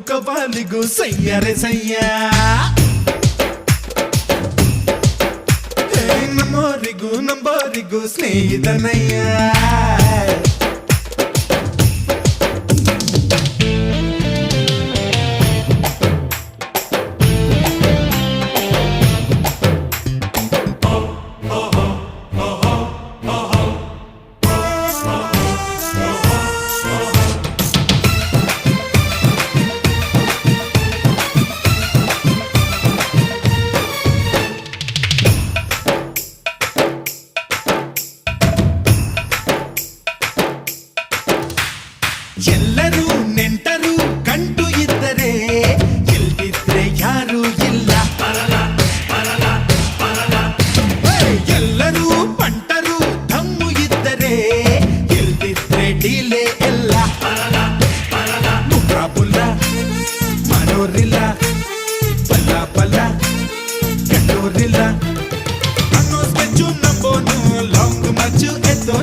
ಕಪಾಲಿಗೂ ಸಯ್ಯರೆ ಸಯ್ಯ ನಮ್ಮೋರಿಗೂ ಸ್ನೇಹಿತನಯ್ಯ ಎಲ್ಲರೂ ನೆಂಟರು ಕಂಡು ಇದ್ದರೆ ಇಲ್ದಿದ್ರೆ ಯಾರು ಇಲ್ಲ ಎಲ್ಲರೂ ಪಂಟರು ತಮ್ಮು ಇದ್ದರೆ ಇಲ್ದಿದ್ರೆ ಡೀಲೆ ಎಲ್ಲ ಮುಖ ಬುಲ್ಲ ಮನೋರಿಲ್ಲ ಬಲ್ಲ ಬಲ್ಲ ಕೆಟ್ಟೋರಿಲ್ಲ ಅನ್ನೋ ಸ್ಪೆಚ್ಚು ನಂಬೋನು ಲಾಂಗ್ ಮಚ್ಚು ಎತ್ತೋ